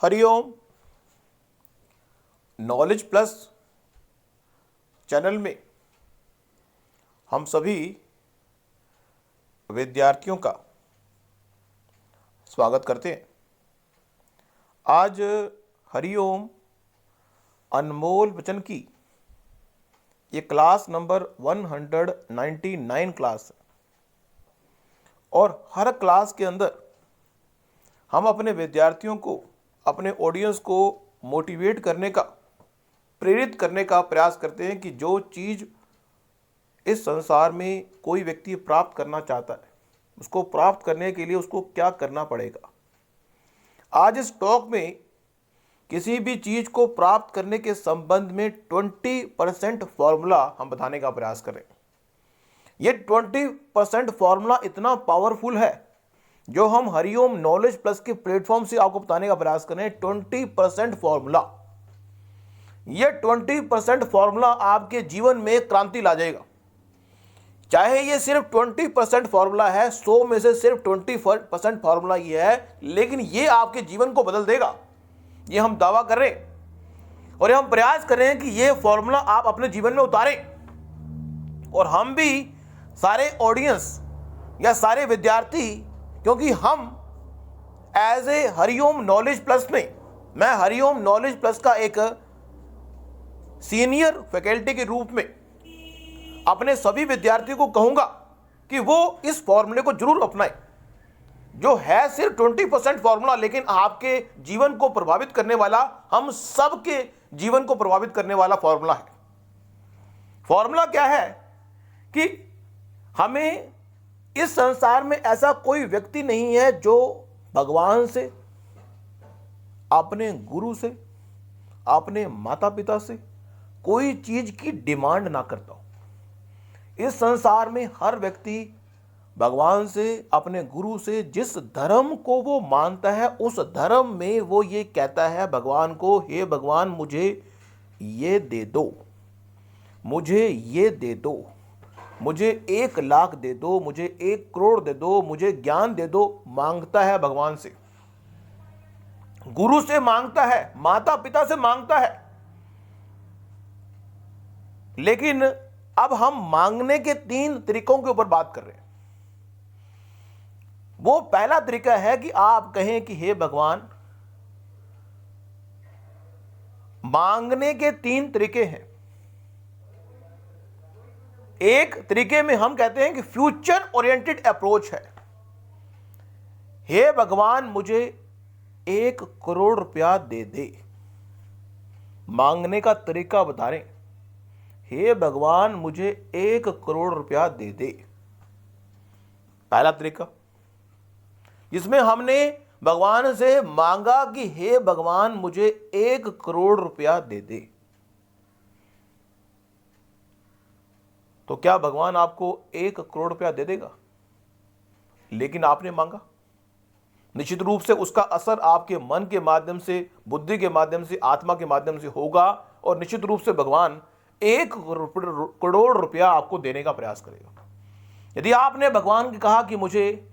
Hariom. Knowledge plus channel में हम सभी विद्यार्थियों का स्वागत करते हैं। आज हरिओम अनमोल वचन की ये क्लास नंबर 199 क्लास है और हर क्लास के अंदर हम अपने विद्यार्थियों को, अपने ऑडियंस को मोटिवेट करने का, प्रेरित करने का प्रयास करते हैं कि जो चीज़ इस संसार में कोई व्यक्ति प्राप्त करना चाहता है उसको प्राप्त करने के लिए उसको क्या करना पड़ेगा। आज इस टॉक में किसी भी चीज़ को प्राप्त करने के संबंध में 20% फॉर्मूला हम बताने का प्रयास करें। ये 20% फॉर्मूला इतना पावरफुल है जो हम हरिओम नॉलेज प्लस के प्लेटफॉर्म से आपको बताने का प्रयास करें। 20% फॉर्मूला, ये 20% फॉर्मूला आपके जीवन में क्रांति ला जाएगा। चाहे ये सिर्फ 20% फॉर्मूला है, 100 में से सिर्फ 20% फॉर्मूला ये है, लेकिन ये आपके जीवन को बदल देगा। ये हम दावा कर रहे हैं और हम प्रयास कर रहे हैं कि ये फॉर्मूला आप अपने जीवन में उतारें। और हम भी सारे ऑडियंस या सारे विद्यार्थी, क्योंकि हम as a Hariom knowledge plus में, मैं हरिओम नॉलेज प्लस का एक सीनियर फैकल्टी के रूप में अपने सभी विद्यार्थियों को कहूंगा कि वो इस फॉर्मूले को जरूर अपनाएं, जो है सिर्फ 20% फॉर्मूला, लेकिन आपके जीवन को प्रभावित करने वाला, हम सबके जीवन को प्रभावित करने वाला फॉर्मूला है। फॉर्मूला क्या है कि हमें इस संसार में ऐसा कोई व्यक्ति नहीं है जो भगवान से, अपने गुरु से, अपने माता पिता से कोई चीज की डिमांड ना करता हो। इस संसार में हर व्यक्ति भगवान से, अपने गुरु से जिस धर्म को वो मानता है उस धर्म में वो ये कहता है भगवान को, हे भगवान मुझे ये दे दो, मुझे ये दे दो, मुझे 1 लाख दे दो, मुझे 1 करोड़ दे दो, मुझे ज्ञान दे दो। मांगता है भगवान से, गुरु से मांगता है, माता पिता से मांगता है। लेकिन अब हम मांगने के 3 तरीकों के ऊपर बात कर रहे हैं। वो पहला तरीका है कि आप कहें कि हे भगवान, मांगने के 3 तरीके हैं। एक तरीके में हम कहते हैं कि फ्यूचर ओरिएंटेड अप्रोच है। हे भगवान मुझे 1 करोड़ रुपया दे दे। मांगने का तरीका बता रहे, हे भगवान मुझे 1 करोड़ रुपया दे दे। पहला तरीका जिसमें हमने भगवान से मांगा कि हे भगवान मुझे 1 करोड़ रुपया दे दे। तो क्या भगवान आपको 1 करोड़ रुपया दे देगा? लेकिन आपने मांगा, निश्चित रूप से उसका असर आपके मन के माध्यम से, बुद्धि के माध्यम से, आत्मा के माध्यम से होगा और निश्चित रूप से भगवान 1 करोड़ रुपया आपको देने का प्रयास करेगा। यदि आपने भगवान को कहा कि मुझे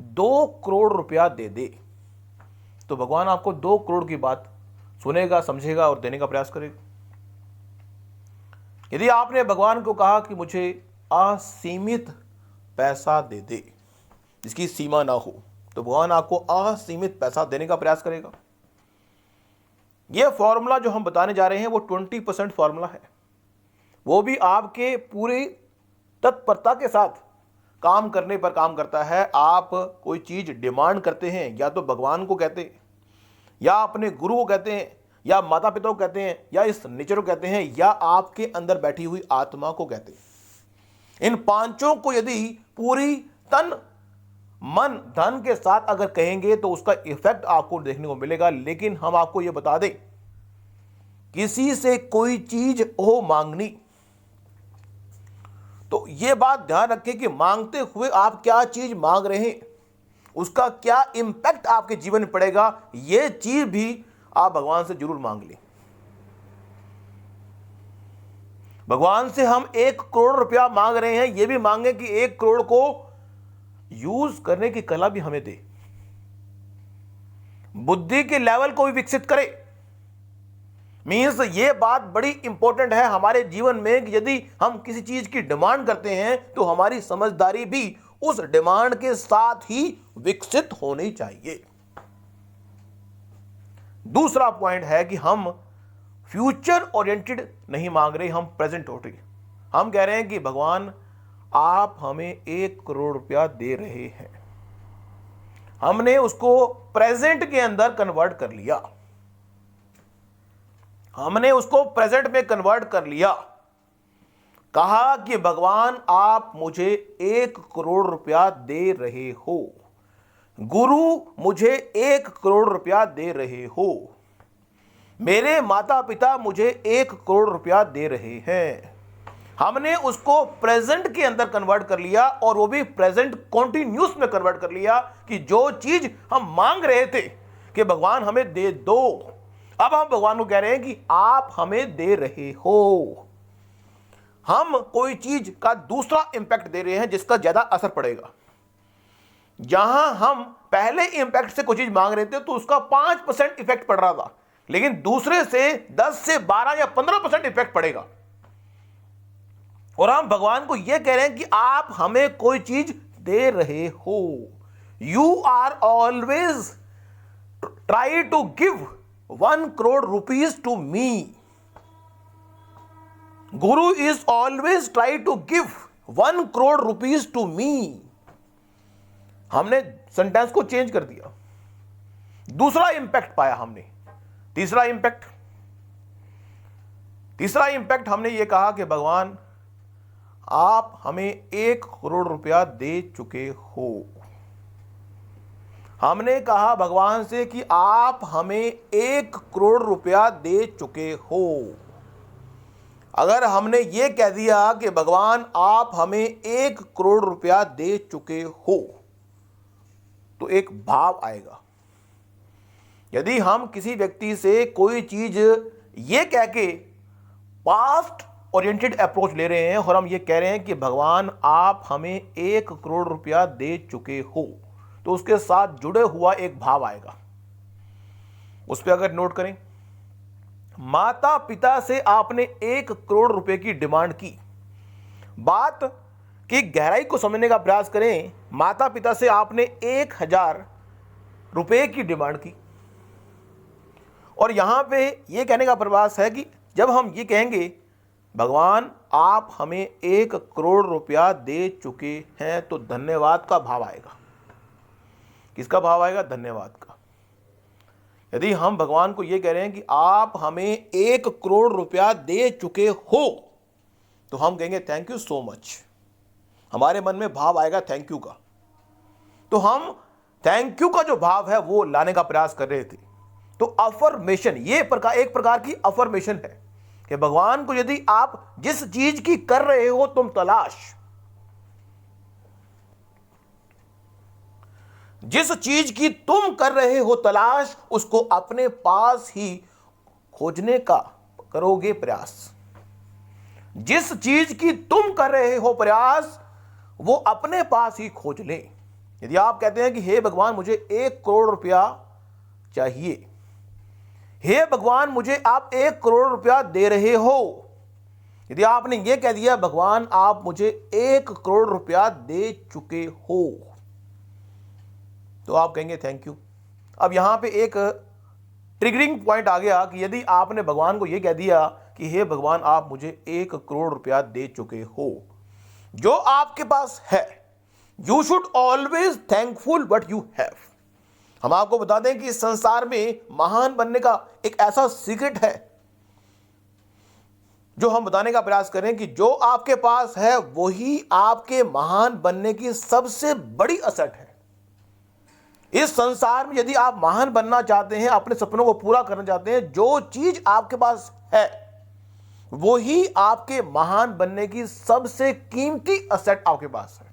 2 करोड़ रुपया दे दे, तो भगवान आपको 2 करोड़ की बात सुनेगा, समझेगा और देने का प्रयास करेगा। यदि आपने भगवान को कहा कि मुझे असीमित पैसा दे दे, जिसकी सीमा ना हो, तो भगवान आपको असीमित पैसा देने का प्रयास करेगा। यह फॉर्मूला जो हम बताने जा रहे हैं वो 20% फॉर्मूला है। वो भी आपके पूरी तत्परता के साथ काम करने पर काम करता है। आप कोई चीज डिमांड करते हैं, या तो भगवान को कहते हैं, या अपने गुरु को कहते हैं, या माता पिता को कहते हैं, या इस नेचर को कहते हैं, या आपके अंदर बैठी हुई आत्मा को कहते हैं। इन 5 को यदि पूरी तन मन धन के साथ अगर कहेंगे तो उसका इफेक्ट आपको देखने को मिलेगा। लेकिन हम आपको यह बता दें, किसी से कोई चीज हो मांगनी, तो यह बात ध्यान रखें कि मांगते हुए आप क्या चीज मांग रहे हैं, उसका क्या इंपैक्ट आपके जीवन में पड़ेगा, यह चीज भी आप भगवान से जरूर मांग लें। भगवान से हम 1 करोड़ रुपया मांग रहे हैं, यह भी मांगे कि 1 करोड़ को यूज करने की कला भी हमें दे। बुद्धि के लेवल को भी विकसित करे। मीन्स ये बात बड़ी इंपॉर्टेंट है हमारे जीवन में कि यदि हम किसी चीज की डिमांड करते हैं तो हमारी समझदारी भी उस डिमांड के साथ ही विकसित होनी चाहिए। दूसरा पॉइंट है कि हम फ्यूचर ओरिएंटेड नहीं मांग रहे, हम प्रेजेंट ओरिएंटेड। हम कह रहे हैं कि भगवान आप हमें 1 करोड़ रुपया दे रहे हैं, हमने उसको प्रेजेंट के अंदर कन्वर्ट कर लिया, हमने उसको प्रेजेंट में कन्वर्ट कर लिया। कहा कि भगवान आप मुझे 1 करोड़ रुपया दे रहे हो, गुरु मुझे 1 करोड़ रुपया दे रहे हो, मेरे माता पिता मुझे 1 करोड़ रुपया दे रहे हैं। हमने उसको प्रेजेंट के अंदर कन्वर्ट कर लिया और वो भी प्रेजेंट कॉन्टिन्यूस में कन्वर्ट कर लिया कि जो चीज हम मांग रहे थे कि भगवान हमें दे दो, अब हम भगवान को कह रहे हैं कि आप हमें दे रहे हो। हम कोई चीज का दूसरा इंपैक्ट दे रहे हैं जिसका ज्यादा असर पड़ेगा। जहां हम पहले इंपैक्ट से कोई चीज मांग रहे थे तो उसका 5% इफेक्ट पड़ रहा था, लेकिन दूसरे से 10 से 12 या 15% इफेक्ट पड़ेगा। और हम भगवान को यह कह रहे हैं कि आप हमें कोई चीज दे रहे हो। You are always try to give 1 crore rupees to me. Guru is always try to give 1 crore rupees to me. हमने सेंटेंस को चेंज कर दिया, दूसरा इंपैक्ट पाया हमने। तीसरा इंपैक्ट हमने ये कहा कि भगवान आप हमें 1 करोड़ रुपया दे चुके हो। हमने कहा भगवान से कि आप हमें 1 करोड़ रुपया दे चुके हो। अगर हमने ये कह दिया कि भगवान आप हमें 1 करोड़ रुपया दे चुके हो तो एक भाव आएगा। यदि हम किसी व्यक्ति से कोई चीज ये कह के पास्ट ओरिएंटेड अप्रोच ले रहे हैं और हम ये कह रहे हैं कि भगवान आप हमें 1 करोड़ रुपया दे चुके हो, तो उसके साथ जुड़े हुआ एक भाव आएगा। उस पर अगर नोट करें, माता पिता से आपने 1 करोड़ रुपए की डिमांड की। बात की गहराई को समझने का प्रयास करें। माता पिता से आपने 1000 रुपए की डिमांड की और यहां पे यह कहने का प्रयास है कि जब हम ये कहेंगे भगवान आप हमें 1 करोड़ रुपया दे चुके हैं तो धन्यवाद का भाव आएगा। किसका भाव आएगा? धन्यवाद का। यदि हम भगवान को ये कह रहे हैं कि आप हमें 1 करोड़ रुपया दे चुके हो तो हम कहेंगे थैंक यू सो मच। हमारे मन में भाव आएगा थैंक यू का। तो हम थैंक यू का जो भाव है वो लाने का प्रयास कर रहे थे। तो अफर्मेशन, ये एक प्रकार की अफर्मेशन है कि भगवान को यदि आप जिस चीज की कर रहे हो तुम तलाश, जिस चीज की तुम कर रहे हो तलाश, उसको अपने पास ही खोजने का करोगे प्रयास। जिस चीज की तुम कर रहे हो प्रयास वो अपने पास ही खोज ले। यदि आप कहते हैं कि हे भगवान मुझे 1 करोड़ रुपया चाहिए, हे भगवान मुझे आप 1 करोड़ रुपया दे रहे हो, यदि आपने यह कह दिया भगवान आप मुझे 1 करोड़ रुपया दे चुके हो तो आप कहेंगे थैंक यू। अब यहां पे एक ट्रिगरिंग पॉइंट आ गया कि यदि आपने भगवान को यह कह दिया कि हे भगवान आप मुझे 1 करोड़ रुपया दे चुके हो, जो आपके पास है, you should always thankful what you have. हम आपको बता दें कि इस संसार में महान बनने का एक ऐसा सीक्रेट है जो हम बताने का प्रयास करें कि जो आपके पास है वही आपके महान बनने की सबसे बड़ी असट है। इस संसार में यदि आप महान बनना चाहते हैं, अपने सपनों को पूरा करना चाहते हैं, जो चीज आपके पास है वही आपके महान बनने की सबसे कीमती असेट आपके पास है,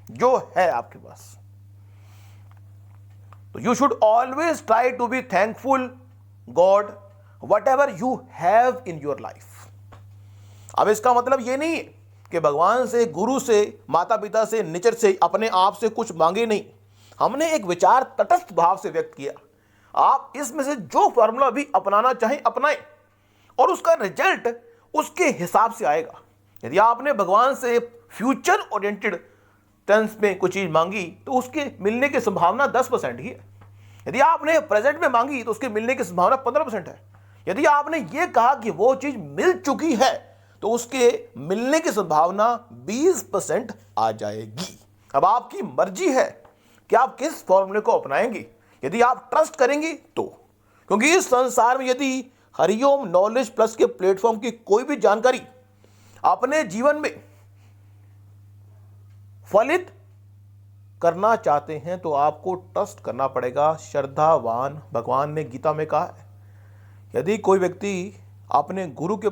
जो है आपके पास। तो you should always try to be thankful God whatever you have in your life. अब इसका मतलब ये नहीं है कि भगवान से, गुरु से, माता पिता से, नेचर से, अपने आप से कुछ मांगे नहीं। हमने एक विचार तटस्थ भाव से व्यक्त किया। आप इसमें से जो फॉर्मूला भी अपनाना चाहें अपनाएं और उसका रिजल्ट उसके हिसाब से आएगा। यदि आपने भगवान से फ्यूचर ओरिएंटेड टेंस में कोई चीज मांगी तो उसके मिलने की संभावना 10% ही है। यदि आपने प्रेजेंट में मांगी तो उसके मिलने की संभावना 15% है। यदि आपने ये कहा कि वो चीज मिल चुकी है तो उसके मिलने की संभावना 20% आ जाएगी। अब आपकी मर्जी है कि आप किस फॉर्मूले को अपनाएंगे। यदि आप ट्रस्ट करेंगे तो, क्योंकि इस संसार में यदि हरिओम नॉलेज प्लस के प्लेटफॉर्म की कोई भी जानकारी अपने जीवन में फलित करना चाहते हैं तो आपको ट्रस्ट करना पड़ेगा। श्रद्धावान, भगवान ने गीता में कहा है, यदि कोई व्यक्ति अपने गुरु के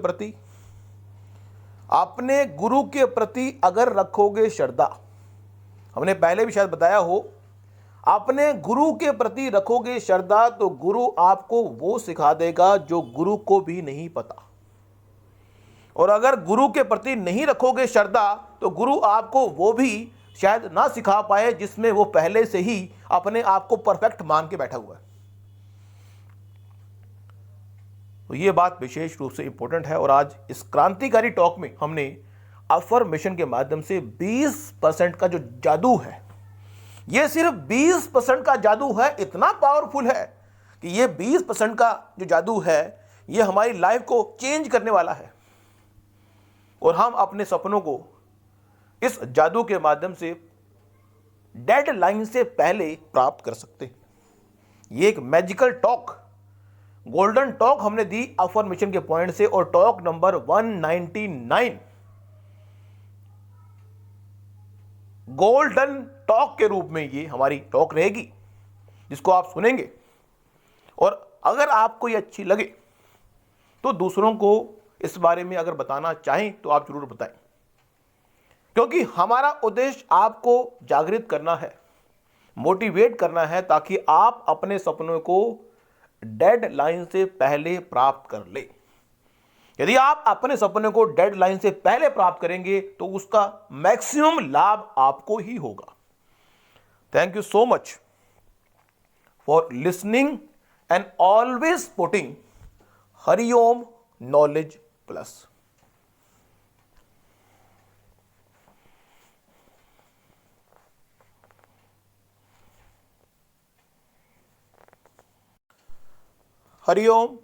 प्रति अगर रखोगे श्रद्धा, हमने पहले भी शायद बताया हो, अपने गुरु के प्रति रखोगे श्रद्धा तो गुरु आपको वो सिखा देगा जो गुरु को भी नहीं पता। और अगर गुरु के प्रति नहीं रखोगे श्रद्धा तो गुरु आपको वो भी शायद ना सिखा पाए जिसमें वो पहले से ही अपने आप को परफेक्ट मान के बैठा हुआ है। तो ये बात विशेष रूप से इंपॉर्टेंट है। और आज इस क्रांतिकारी टॉक में हमने अफर्मेशन के माध्यम से 20% का जो जादू है, ये सिर्फ 20% का जादू है, इतना पावरफुल है कि ये 20% का जो जादू है ये हमारी लाइफ को चेंज करने वाला है। और हम अपने सपनों को इस जादू के माध्यम से डेडलाइन से पहले प्राप्त कर सकते हैं। ये एक मैजिकल टॉक, गोल्डन टॉक हमने दी अफर्मेशन के पॉइंट से, और टॉक नंबर 199 गोल्डन टॉक के रूप में ये हमारी टॉक रहेगी, जिसको आप सुनेंगे। और अगर आपको ये अच्छी लगे तो दूसरों को इस बारे में अगर बताना चाहें तो आप जरूर बताएं, क्योंकि हमारा उद्देश्य आपको जागृत करना है, मोटिवेट करना है, ताकि आप अपने सपनों को डेडलाइन से पहले प्राप्त कर ले। यदि आप अपने सपने को डेडलाइन से पहले प्राप्त करेंगे तो उसका मैक्सिमम लाभ आपको ही होगा। Thank you so much for listening and always putting Hariom knowledge plus. Hariom.